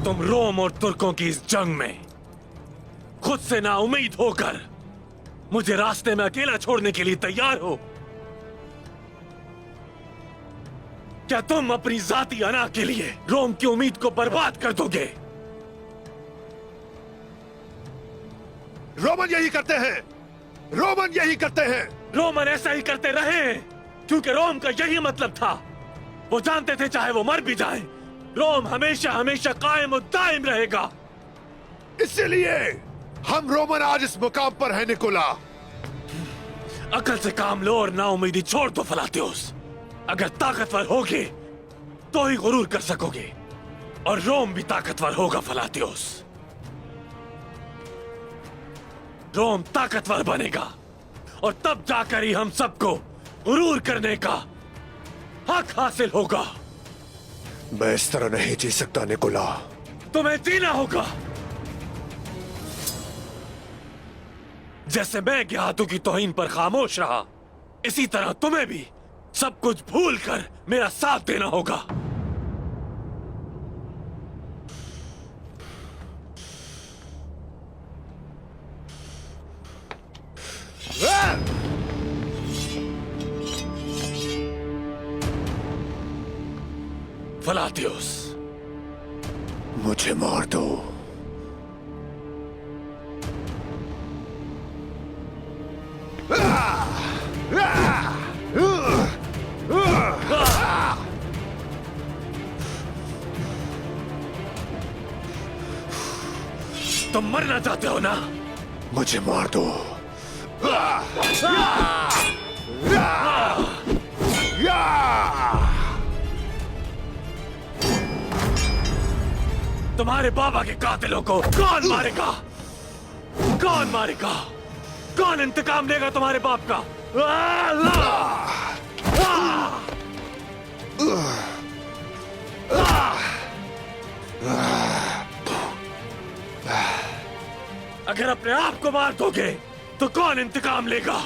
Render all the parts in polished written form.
तुम रोम और तुर्कों की इस जंग में खुद से नाउम्मीद होकर मुझे रास्ते में अकेला छोड़ने के लिए तैयार हो? क्या तुम अपनी जाती अना के लिए रोम की उम्मीद को बर्बाद कर दोगे? रोमन यही करते हैं, रोमन यही करते हैं। रोमन ऐसा ही करते रहे हैं क्योंकि रोम का यही मतलब था। वो जानते थे चाहे वो मर भी जाए, रोम हमेशा हमेशा कायम और दायम रहेगा। इसीलिए हम रोमन आज इस मुकाम पर हैं निकोला। अकल से काम लो और नाउमीदी छोड़ दो फलातियोस। अगर ताकतवर होगे तो ही गुरूर कर सकोगे, और रोम भी ताकतवर होगा फलातियोस। रोम ताकतवर बनेगा और तब जाकर ही हम सबको गुरूर करने का हक हासिल होगा। मैं इस तरह नहीं जी सकता निकोला। तुम्हें जीना होगा जैसे मैं ज्ञातु की तौहीन पर खामोश रहा, इसी तरह तुम्हें भी सब कुछ भूलकर मेरा साथ देना होगा। फलातियोस, मुझे मार दो। तुम मरना चाहते हो ना? मुझे मार दो। तुम्हारे बाबा के कातिलों को कौन मारेगा? कौन मारेगा? कौन इंतकाम लेगा तुम्हारे बाप का? अगर अपने आप को मार दोगे तो कौन इंतकाम लेगा?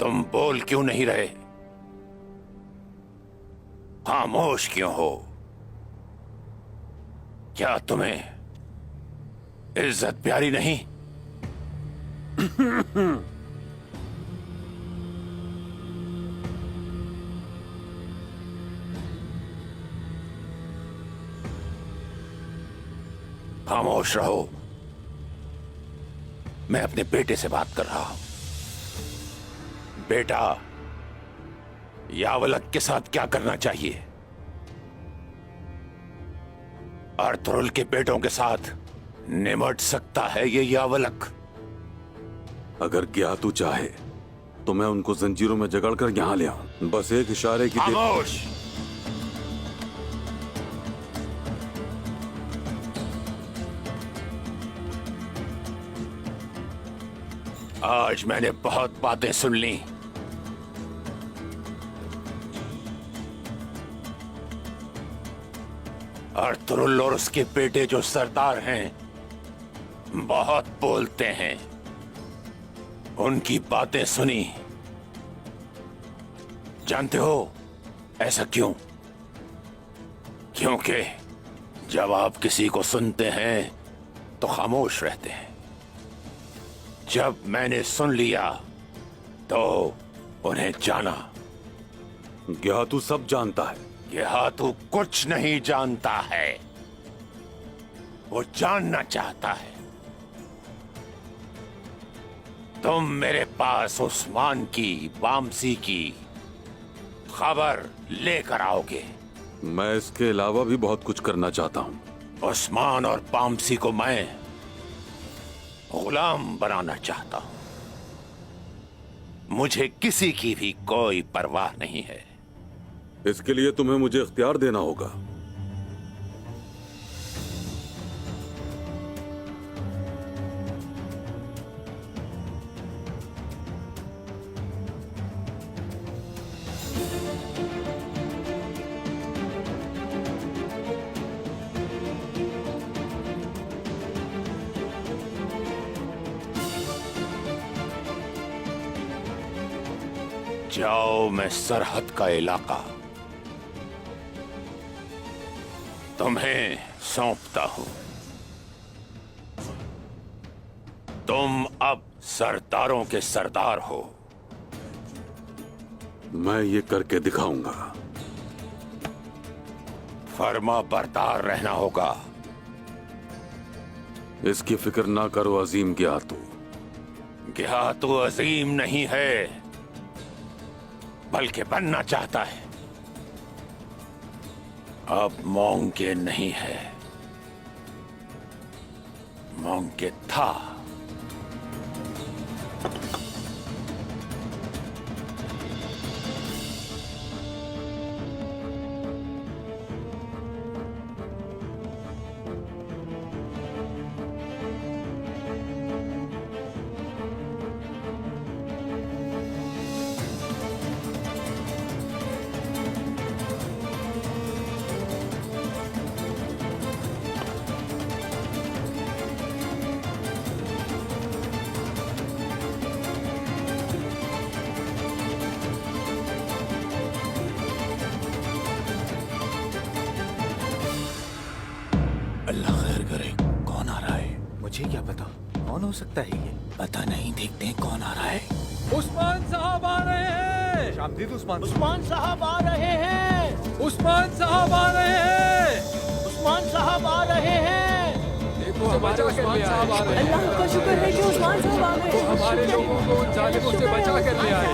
तुम बोल क्यों नहीं रहे? खामोश क्यों हो? क्या तुम्हें इज्जत प्यारी नहीं? खामोश रहो। मैं अपने बेटे से बात कर रहा हूं। बेटा, यावलक के साथ क्या करना चाहिए? अर्थरुल के बेटों के साथ निमट सकता है ये यावलक? अगर ज्ञातु चाहे तो मैं उनको जंजीरों में जकड़कर यहां ले आऊं। बस एक इशारे की खामोश! आज मैंने बहुत बातें सुन ली। अर्थरुल और उसके बेटे जो सरदार हैं, बहुत बोलते हैं। उनकी बातें सुनी। जानते हो ऐसा क्यों? क्योंकि जब आप किसी को सुनते हैं तो खामोश रहते हैं। जब मैंने सुन लिया तो उन्हें जाना। ज्ञातु सब जानता है। ज्ञातु कुछ नहीं जानता है, वो जानना चाहता है। तुम मेरे पास उस्मान की, वामसी की खबर लेकर आओगे। मैं इसके अलावा भी बहुत कुछ करना चाहता हूं। उस्मान और वामसी को मैं गुलाम बनाना चाहता हूं। मुझे किसी की भी कोई परवाह नहीं है। इसके लिए तुम्हें मुझे इख्तियार देना होगा। जाओ, मैं सरहद का इलाका तुम्हें सौंपता हूं। तुम अब सरदारों के सरदार हो। मैं ये करके दिखाऊंगा। फर्मा बरदार रहना होगा। इसकी फिक्र ना करो अजीम ज्ञातू। ज्ञातू अजीम नहीं है, बल्कि बनना चाहता है। अब मोंगे नहीं है, मोंगे था। अल्लाह खैर करे। कौन आ रहा है? मुझे क्या पता कौन हो सकता है ये। पता नहीं, देखते हैं कौन आ रहा है। उस्मान साहब आ रहे हैं। शामदीद उस्मान। उस्मान साहब आ रहे हैं। उस्मान साहब आ रहे हैं। उस्मान साहब आ रहे हैं। देखो हमारे उस्मान साहब आ रहे हैं। अल्लाह का शुक्र है कि उस्मान साहब आ गए। हमारे लोगों को उन जालिमों से बचा कर ले आए।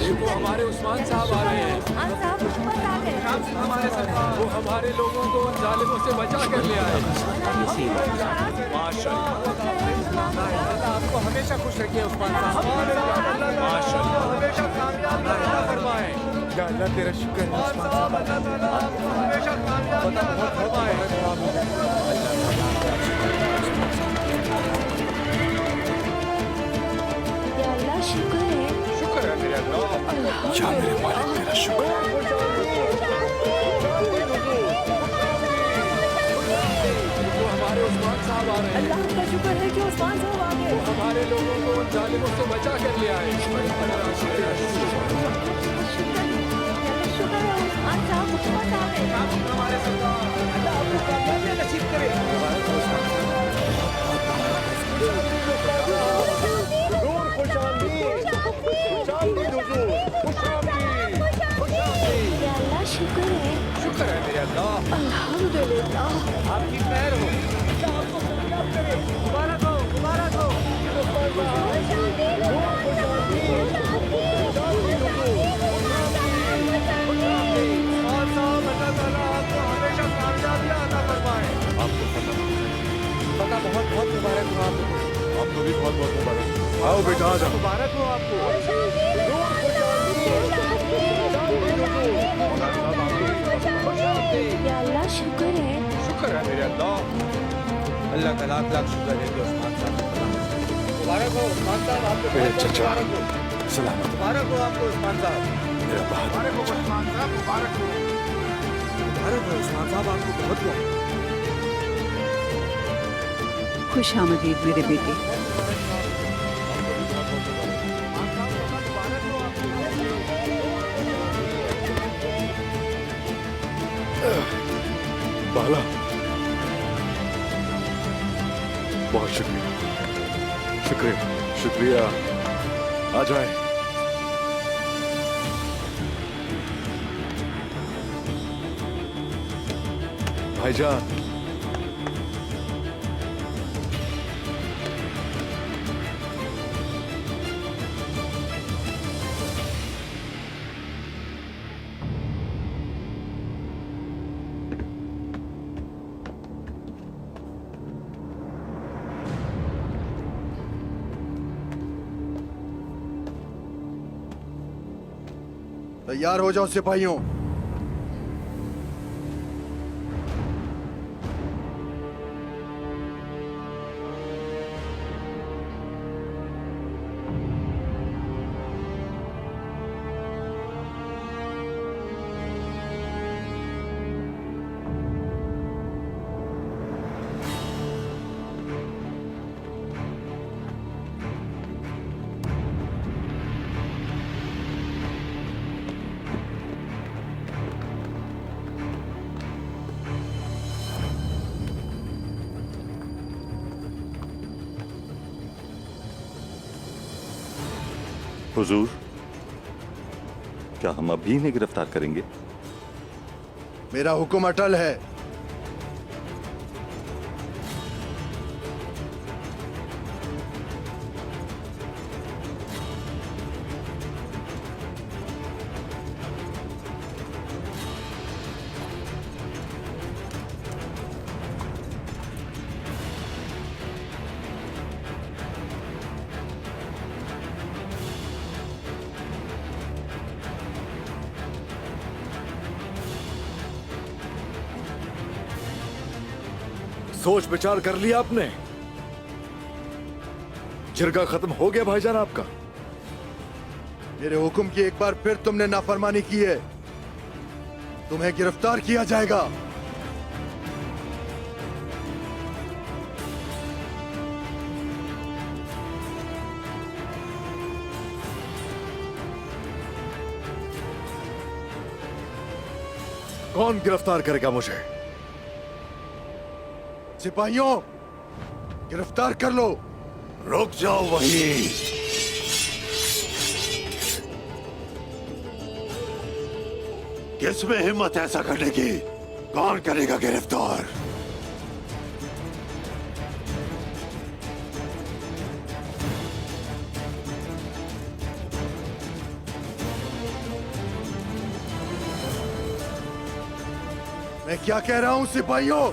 देखो हमारे उस्मान साहब आ रहे हैं। हमारे सरदार वो हमारे लोगों को उन जालिमों से बचा कर ले आए। आपको हमेशा खुश रखिए उस्मान साहब। हमेशा कामयाब फरमाए। या अल्लाह तेरा शुक्र है उस्मान साहब। हमेशा कामयाब फरमाए। या अल्लाह शुक्र है। शुक्र है मेरे अल्लाह। या मेरे मालिक तेरा शुक्र है। देखो हमारे उस्मान साहब आ रहे हैं। अल्लाह का शुक्र है कि उस्मान साहब आ गए। हमारे लोगों को उन जालिमों से बचा कर ले आए। शुक्र है उस्मान साहब उस्मान आ गए। हमारे सरदार अल्लाह आपको कामयाबी नसीब करे। या अल्लाह शुक्र है। शुक्र है मेरे अल्लाह। अल्हम्दुलिल्लाह। आपकी खैर हो। अल्लाह आपको कामयाब करे। मुबारक हो, मुबारक हो। उस्मान साहब अल्लाह ताला आपको हमेशा कामयाबियां अता फरमाए। पता बहुत बहुत मुबारक हो आपको। आपको भी बहुत बहुत मुबारक। आओ बेटा आ जाओ। मुबारक हो आपको। या अल्लाह शुक्र है। शुक्र है मेरे अल्लाह। अल्लाह का लाख लाख शुक्र है कि उस्मान साहब मुबारक हो उस्मान साहब आपको बहुत बहुत मुबारक हो। सलामत मुबारक हो आपको उस्मान साहब। मेरा बहादुर मुबारक हो उस्मान साहब, मुबारक हो। मुबारक हो उस्मान साहब आपको बहुत बहुत। खुश आमदीद मेरे बेटे। बाला, बहुत शुक्रिया, शुक्रिया, शुक्रिया। आ जाए। भाईजान, तैयार हो जाओ सिपाहियों। हुजूर, क्या हम अभी इन्हें गिरफ्तार करेंगे? मेरा हुक्म अटल है। सोच विचार कर लिया आपने? जिरगा खत्म हो गया भाईजान आपका? मेरे हुक्म की एक बार फिर तुमने नाफरमानी की है, तुम्हें गिरफ्तार किया जाएगा। कौन गिरफ्तार करेगा मुझे? सिपाहियों, गिरफ्तार कर लो। रुक जाओ वहीं। किसमें हिम्मत ऐसा करने की? कौन करेगा गिरफ्तार? मैं क्या कह रहा हूं सिपाहियों?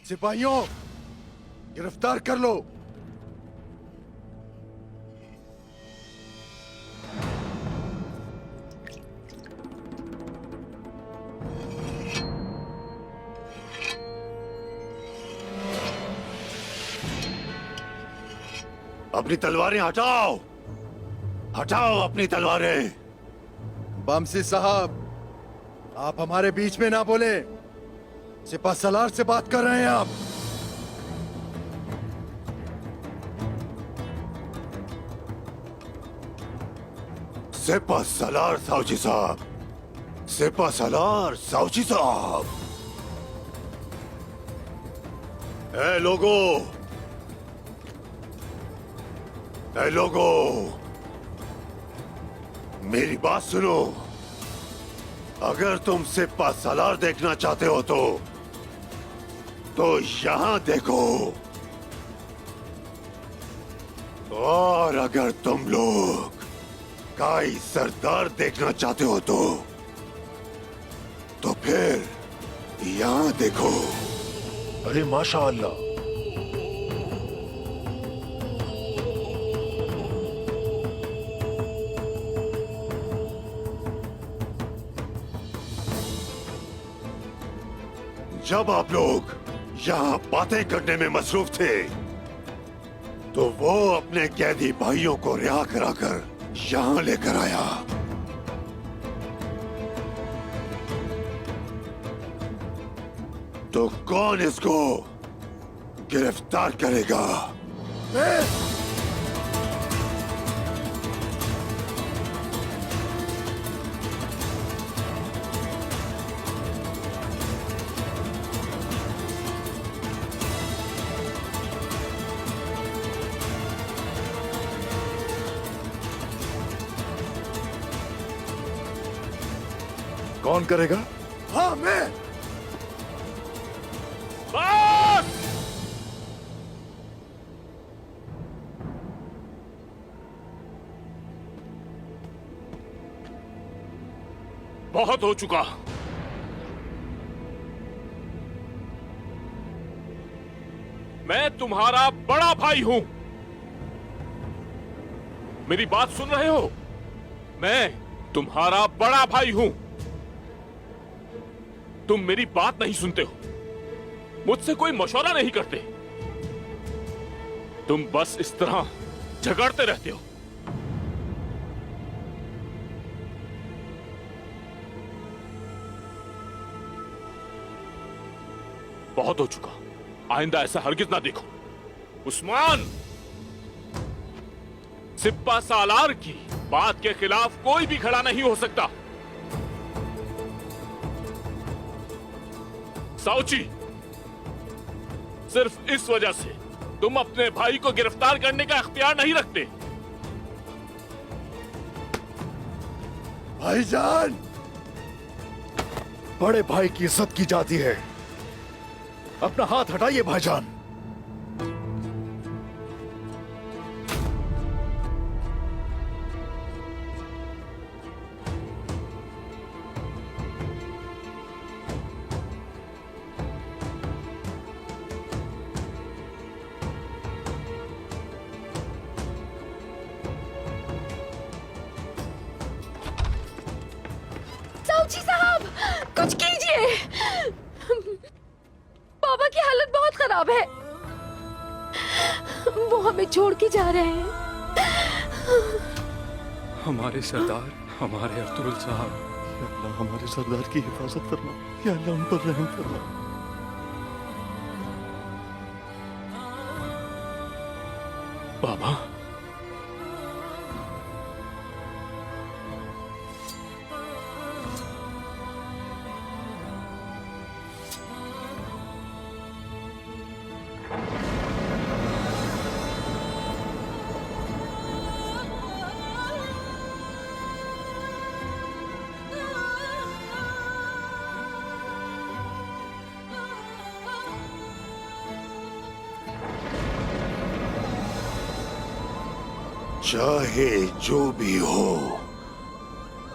सिपाहियों, गिरफ्तार कर लो। अपनी तलवारें हटाओ, हटाओ अपनी तलवारें। बमसी साहब, आप हमारे बीच में ना बोले। सिपा सलार से बात कर रहे हैं आप। सिपा सलार साउची साहब, सिपा सलार साउची साहब। ए लोगों, ए लोगों, मेरी बात सुनो। अगर तुम सिपा सलार देखना चाहते हो तो यहां देखो, और अगर तुम लोग काई सरदार देखना चाहते हो तो फिर यहां देखो। अरे माशाअल्लाह, जब आप लोग यहाँ बातें करने में मसरूफ थे तो वो अपने कैदी भाइयों को रिहा कराकर यहाँ लेकर आया। तो कौन इसको गिरफ्तार करेगा? कौन करेगा? हाँ, मैं। बस! बहुत हो चुका। मैं तुम्हारा बड़ा भाई हूं। मेरी बात सुन रहे हो? मैं तुम्हारा बड़ा भाई हूं। तुम मेरी बात नहीं सुनते हो, मुझसे कोई मशवरा नहीं करते, तुम बस इस तरह झगड़ते रहते हो। बहुत हो चुका, आइंदा ऐसा हरगिज ना देखो। उस्मान, सिप्पा सालार की बात के खिलाफ कोई भी खड़ा नहीं हो सकता। साउची, सिर्फ इस वजह से तुम अपने भाई को गिरफ्तार करने का इख्तियार नहीं रखते। भाईजान, बड़े भाई की इज्जत की जाती है। अपना हाथ हटाइए भाईजान। साउची साहब, कुछ कीजिए। बाबा की हालत बहुत खराब है, वो हमें छोड़ के जा रहे हैं। हमारे सरदार, हमारे अर्तुगरुल साहब, या अल्लाह हमारे सरदार की हिफाजत करना, या अल्लाह उन पर रहम करना। बाबा, चाहे जो भी हो,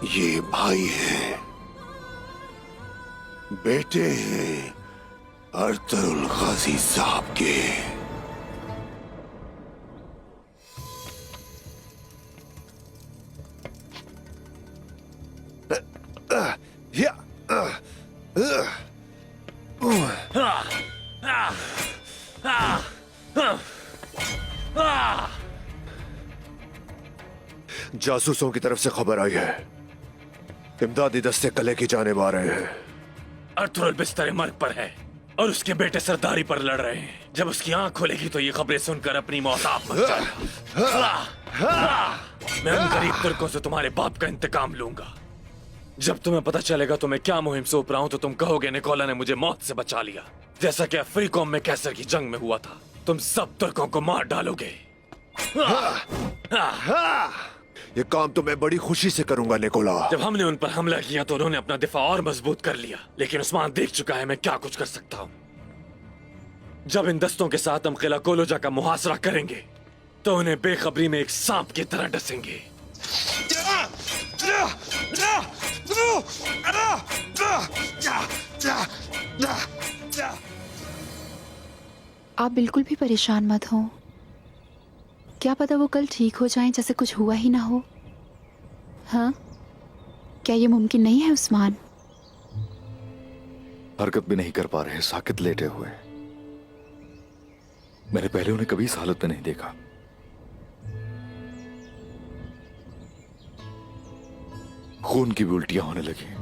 ये भाई हैं, बेटे हैं अर्तुगरुल गाजी साहब के। जासूसों की तरफ से खबर आई है, इमदादी दस्ते कले की जानिब आ रहे हैं। अर्तुगरुल बिस्तर मर्ग पर है और उसके बेटे सरदारी पर लड़ रहे हैं। जब उसकी आंख खोलेगी तो ये खबरें सुनकर अपनी मौत आप मर जाएगा। मैं उन गरीब तुर्कों से तुम्हारे बाप का इंतकाम लूंगा। जब तुम्हें पता चलेगा तो मैं क्या मुहिम सौंप रहा हूं तो तुम कहोगे निकोला ने मुझे मौत से बचा लिया, जैसा कि अफ्रीकों में कैसर की जंग में हुआ था। तुम सब तुर्कों को मार डालोगे। ये काम तो मैं बड़ी खुशी से करूंगा निकोला। जब हमने उन पर हमला किया तो उन्होंने अपना दिफा और मजबूत कर लिया, लेकिन उस्मान देख चुका है मैं क्या कुछ कर सकता हूं। जब इन दस्तों के साथ हम किला कोलोजा का मुहासरा करेंगे तो उन्हें बेखबरी में एक सांप की तरह डसेंगे। आप बिल्कुल भी परेशान मत हो, क्या पता वो कल ठीक हो जाएं जैसे कुछ हुआ ही ना हो। हाँ, क्या ये मुमकिन नहीं है उस्मान? हरकत भी नहीं कर पा रहे, साकित लेटे हुए। मैंने पहले उन्हें कभी इस हालत में नहीं देखा। खून की भी उल्टियां होने लगी।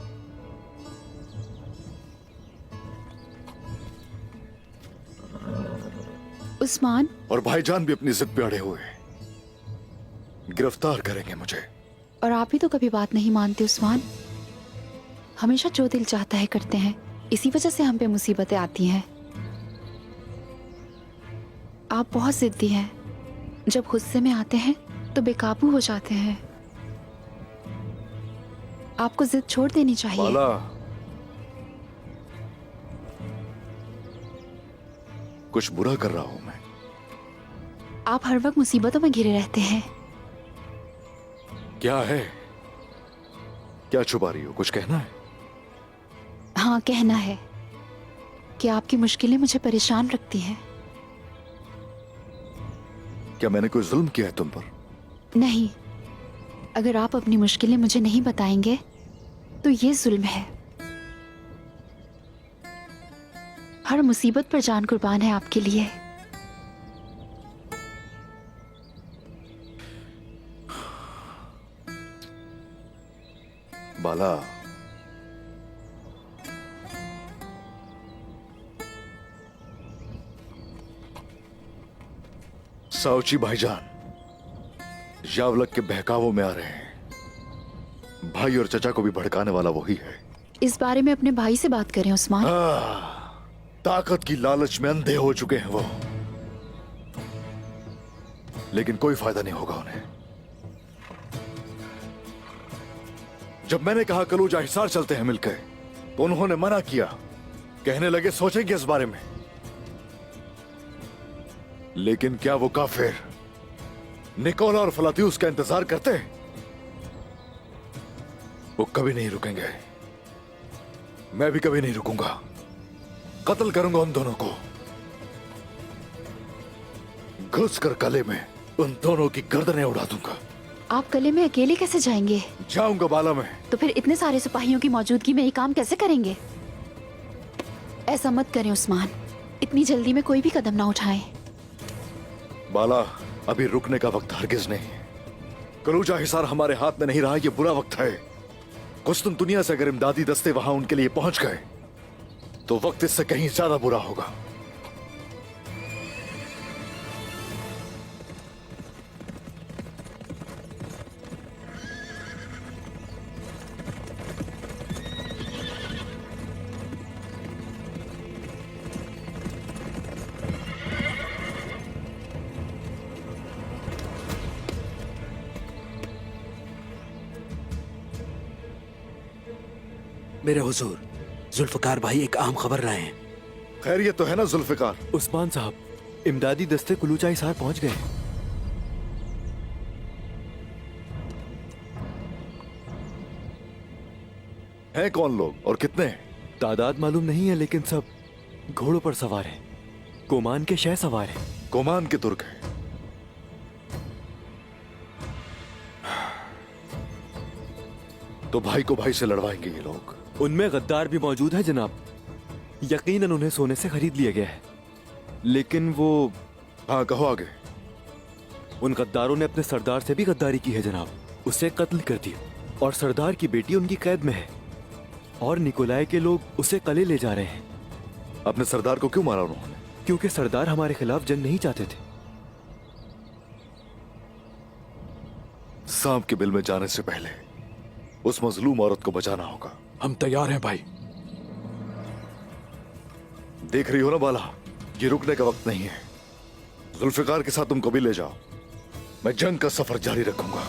उस्मान, और भाईजान भी अपनी जिद पे अड़े हुए, गिरफ्तार करेंगे मुझे। और आप ही तो कभी बात नहीं मानते उस्मान। हमेशा जो दिल चाहता है करते हैं, इसी वजह से हम पे मुसीबतें आती हैं। आप बहुत जिद्दी हैं, जब गुस्से में आते हैं तो बेकाबू हो जाते हैं। आपको जिद छोड़ देनी चाहिए। माला, कुछ बुरा कर रहा हूं मैं। आप हर वक्त मुसीबतों में घिरे रहते हैं। क्या है? क्या छुपा रही हो? कुछ कहना है? हाँ, कहना है कि आपकी मुश्किलें मुझे परेशान रखती हैं। क्या मैंने कोई जुल्म किया है तुम पर? नहीं, अगर आप अपनी मुश्किलें मुझे नहीं बताएंगे तो ये जुल्म है। हर मुसीबत पर जान कुर्बान है आपके लिए। बाला, साउची भाईजान यावलक के बहकावों में आ रहे हैं। भाई और चचा को भी भड़काने वाला वही है। इस बारे में अपने भाई से बात करें उस्मान। ताकत की लालच में अंधे हो चुके हैं वो, लेकिन कोई फायदा नहीं होगा उन्हें। जब मैंने कहा कलूजा हिसार चलते हैं मिलकर, तो उन्होंने मना किया। कहने लगे सोचेंगे इस बारे में। लेकिन क्या वो काफिर निकोला और फलातियुस का इंतजार करते? वो कभी नहीं रुकेंगे। मैं भी कभी नहीं रुकूंगा। कत्ल करूंगा उन दोनों को। घुसकर कले में उन दोनों की गर्दनें उड़ा दूंगा। आप कले में अकेले कैसे जाएंगे? जाऊंगा बाला में। तो फिर इतने सारे सिपाहियों की मौजूदगी में ये काम कैसे करेंगे? ऐसा मत करें उस्मान। इतनी जल्दी में कोई भी कदम ना उठाएं। बाला, अभी रुकने का वक्त हरगिज नहीं। कलूजा हिसार हमारे हाथ में नहीं रहा, ये बुरा वक्त है। कुस्तुन दुनिया से अगर इमदादी दस्ते वहां उनके लिए पहुंच गए तो वक्त इससे कहीं ज्यादा बुरा होगा। मेरे हुजूर, जुल्फकार भाई एक अहम खबर लाए हैं। खैरियत तो है ना जुल्फिकार? उस्मान साहब, इमदादी दस्ते कुलूचा हिसार पहुंच गए। हैं कौन लोग और कितने? तादाद मालूम नहीं है, लेकिन सब घोड़ों पर सवार हैं। कोमान के शह सवार हैं। कोमान के तुर्क हैं। तो भाई को भाई से लड़वाएंगे ये लोग। उनमें गद्दार भी मौजूद है जनाब। यकीनन उन्हें सोने से खरीद लिया गया है, लेकिन वो... हाँ, कहो आगे। उन गद्दारों ने अपने सरदार से भी गद्दारी की है जनाब। उसे कत्ल कर दिया और सरदार की बेटी उनकी कैद में है और निकोलाई के लोग उसे कले ले जा रहे हैं। अपने सरदार को क्यों मारा उन्होंने? क्योंकि सरदार हमारे खिलाफ जंग नहीं चाहते थे। सांप के बिल में जाने से पहले उस मजलूम औरत को बचाना होगा। हम तैयार हैं भाई। देख रही हो ना बाला, ये रुकने का वक्त नहीं है। जुल्फिकार के साथ तुमको भी ले जाओ। मैं जंग का सफर जारी रखूंगा।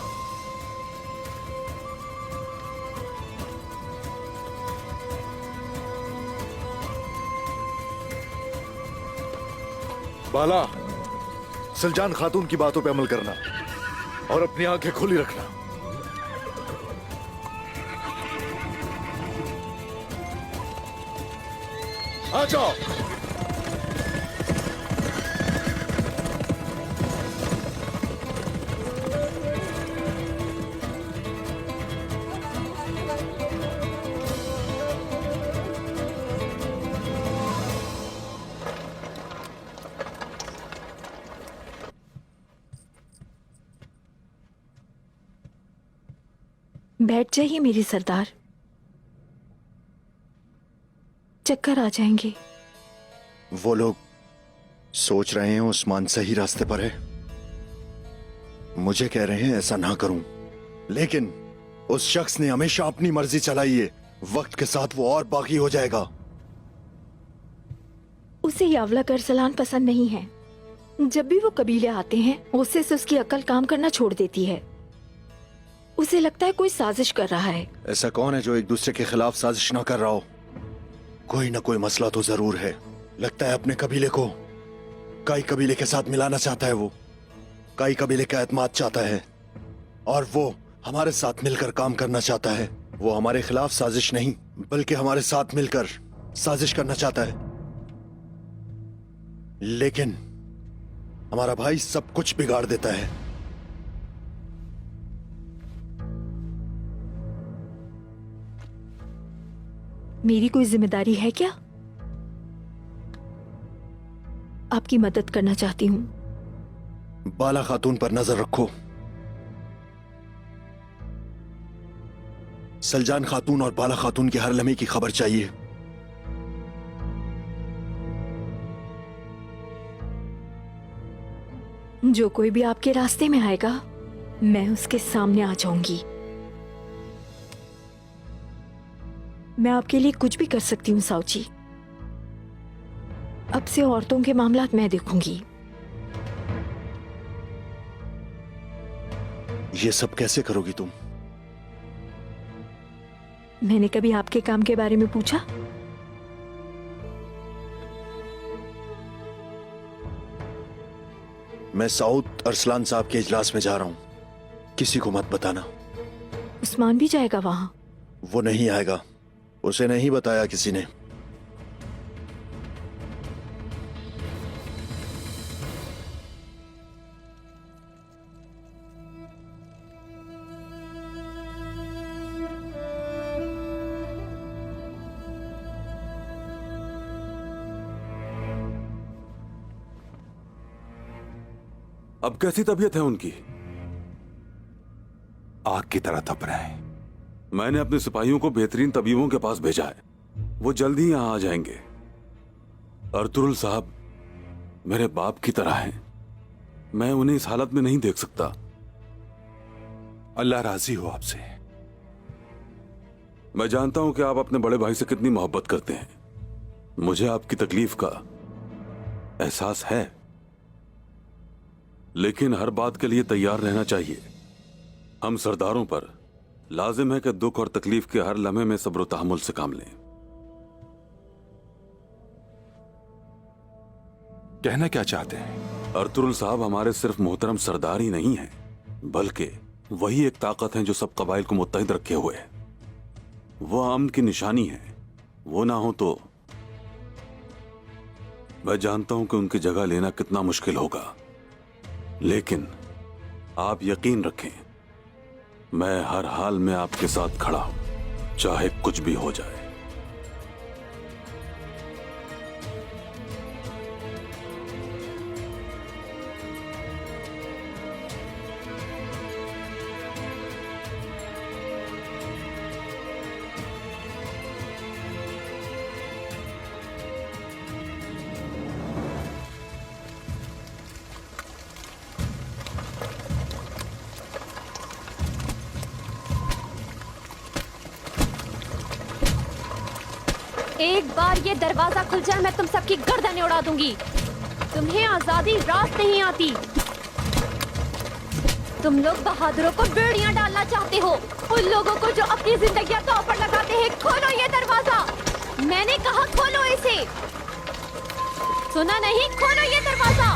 बाला, सिलजान खातून की बातों पे अमल करना और अपनी आंखें खुली रखना। आ जाओ। बैठ जाइए मेरे सरदार, चक्कर आ जाएंगे। वो लोग सोच रहे हैं उस्मान सही रास्ते पर है। मुझे कह रहे हैं ऐसा ना करूं, लेकिन उस शख्स ने हमेशा अपनी मर्जी चलाई है। वक्त के साथ वो और बाकी हो जाएगा। उसे यावला अरसलान पसंद नहीं है। जब भी वो कबीले आते हैं, उससे से उसकी अकल काम करना छोड़ देती है। उसे लगता है कोई साजिश कर रहा है। ऐसा कौन है जो एक दूसरे के खिलाफ साजिश ना कर रहा हो? कोई ना कोई मसला तो जरूर है। लगता है अपने कबीले को कई कबीले के साथ मिलाना चाहता है। वो कई कबीले का एतमाद चाहता है और वो हमारे साथ मिलकर काम करना चाहता है। वो हमारे खिलाफ साजिश नहीं, बल्कि हमारे साथ मिलकर साजिश करना चाहता है। लेकिन हमारा भाई सब कुछ बिगाड़ देता है। मेरी कोई जिम्मेदारी है क्या? आपकी मदद करना चाहती हूँ। बाला खातून पर नजर रखो। सलजान खातून और बाला खातून के हर लम्हे की खबर चाहिए। जो कोई भी आपके रास्ते में आएगा, मैं उसके सामने आ जाऊंगी। मैं आपके लिए कुछ भी कर सकती हूँ साउची। अब से औरतों के मामलात मैं देखूंगी। ये सब कैसे करोगी तुम? मैंने कभी आपके काम के बारे में पूछा? मैं साउद अरसलान साहब के इजलास में जा रहा हूं, किसी को मत बताना। उस्मान भी जाएगा वहां? वो नहीं आएगा, उसे नहीं बताया किसी ने। अब कैसी तबीयत है उनकी? आग की तरह तप रहे हैं। मैंने अपने सिपाहियों को बेहतरीन तबीबों के पास भेजा है, वो जल्दी ही यहां आ जाएंगे। अर्तुरुल साहब मेरे बाप की तरह हैं, मैं उन्हें इस हालत में नहीं देख सकता। अल्लाह राजी हो आपसे। मैं जानता हूं कि आप अपने बड़े भाई से कितनी मोहब्बत करते हैं। मुझे आपकी तकलीफ का एहसास है, लेकिन हर बात के लिए तैयार रहना चाहिए। हम सरदारों पर लाजिम है कि दुख और तकलीफ के हर लम्हे में सब्र तहम्मुल से काम लें। कहना क्या चाहते हैं? अर्तुरुल साहब हमारे सिर्फ मोहतरम सरदार ही नहीं हैं, बल्कि वही एक ताकत है जो सब कबाइल को मुत्तहिद रखे हुए है। वो अमन की निशानी है। वो ना हो तो मैं जानता हूं कि उनकी जगह लेना कितना मुश्किल होगा, लेकिन आप यकीन रखें, मैं हर हाल में आपके साथ खड़ा हूं, चाहे कुछ भी हो जाए। एक बार ये दरवाजा खुल जाए, मैं तुम सबकी गर्दनें उड़ा दूंगी। तुम्हें आजादी रास नहीं आती। तुम लोग बहादुरों को बेड़ियां डालना चाहते हो, उन लोगों को जो अपनी जिंदगियां दांव पर लगाते हैं। खोलो ये दरवाजा, मैंने कहा खोलो इसे। सुना नहीं? खोलो ये दरवाजा।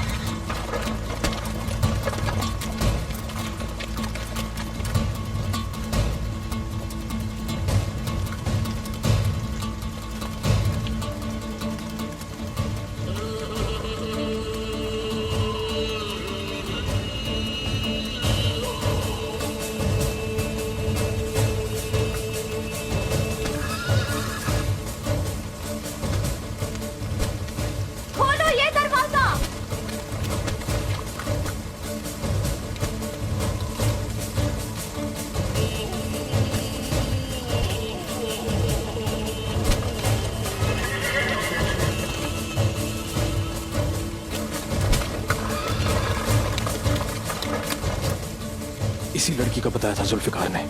इसी लड़की का बताया था जुल्फिकार ने।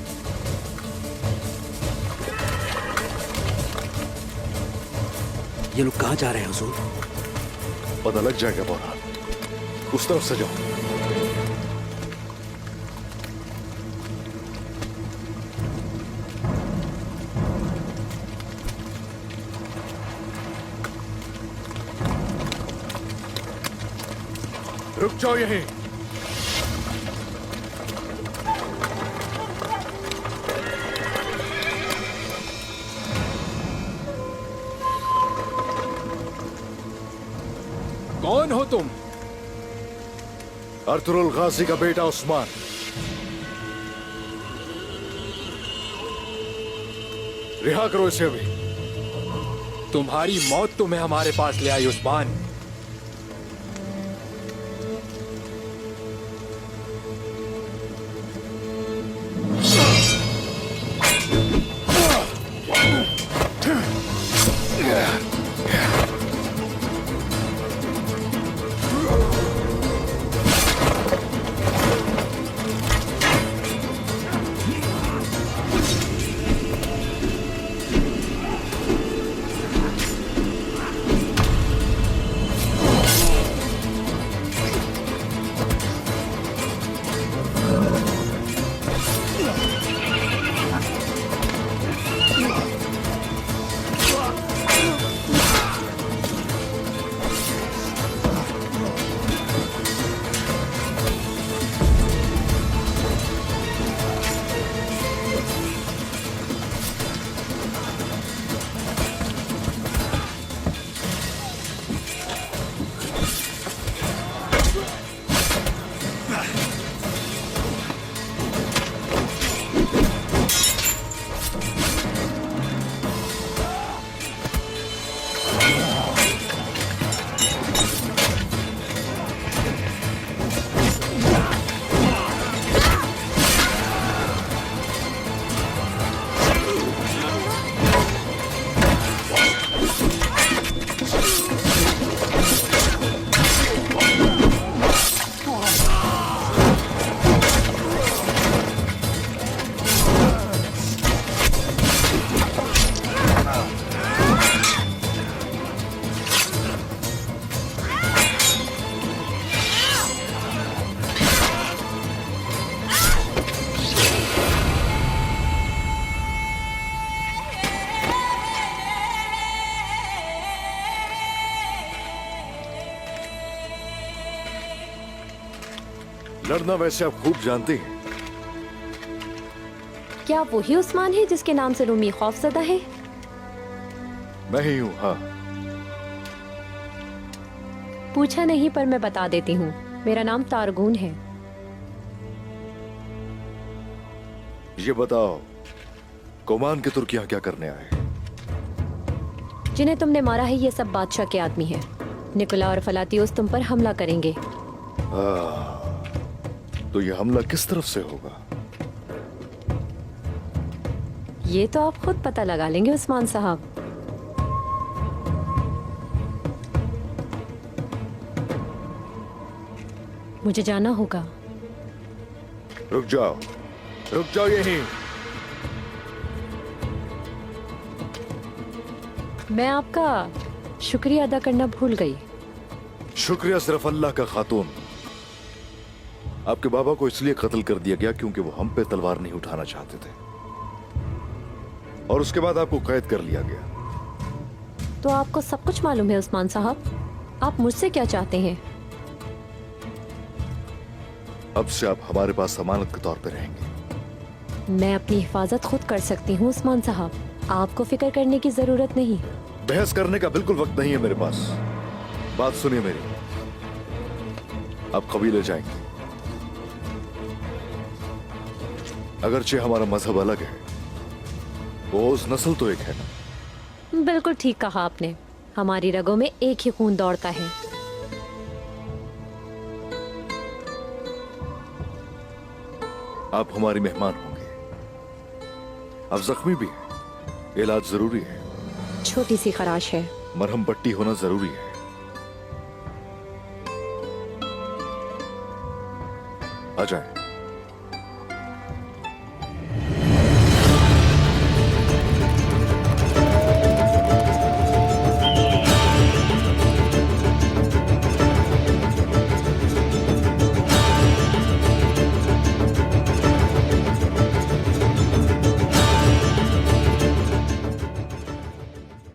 ये लोग कहाँ जा रहे हैं हुजूर? पता लग जाएगा बोरा, उस तरफ से जाओ। रुक जाओ यहीं। कौन हो तुम? अर्तुरुल गाजी का बेटा उस्मान। रिहा करो इसे अभी। तुम्हारी मौत तुम्हें हमारे पास ले आई उस्मान। लड़ना वैसे आप खूब जानते हैं। क्या वही उस्मान है जिसके नाम से रूमी खौफजदा है? मैं ही हूँ, हाँ। पूछा नहीं पर मैं बता देती हूँ, मेरा नाम तारगून है। ये बताओ, कोमान के तुर्क यहाँ क्या करने आए? जिन्हें तुमने मारा है ये सब बादशाह के आदमी हैं। निकोला और फलातियोस तुम पर हमला करेंगे। तो ये हमला किस तरफ से होगा? ये तो आप खुद पता लगा लेंगे उस्मान साहब। मुझे जाना होगा। रुक जाओ यहीं। मैं आपका शुक्रिया अदा करना भूल गई। शुक्रिया सिर्फ अल्लाह का खातून। आपके बाबा को इसलिए कत्ल कर दिया गया क्योंकि वो हम पे तलवार नहीं उठाना चाहते थे, और उसके बाद आपको कैद कर लिया गया। तो आपको सब कुछ मालूम है उस्मान साहब। आप मुझसे क्या चाहते हैं? अब से आप हमारे पास जमानत के तौर पे रहेंगे। मैं अपनी हिफाजत खुद कर सकती हूँ उस्मान साहब, आपको फिक्र करने की जरूरत नहीं। बहस करने का बिल्कुल वक्त नहीं है मेरे पास। बात सुनिए मेरी, आप कबीले जाएंगे। अगरचे हमारा मजहब अलग है, वो उस नस्ल तो एक है ना। बिल्कुल ठीक कहा आपने, हमारी रगों में एक ही खून दौड़ता है। आप हमारी मेहमान होंगे। आप जख्मी भी हैं, इलाज जरूरी है। छोटी सी खराश है, मरहम पट्टी होना जरूरी है। आ जाएं।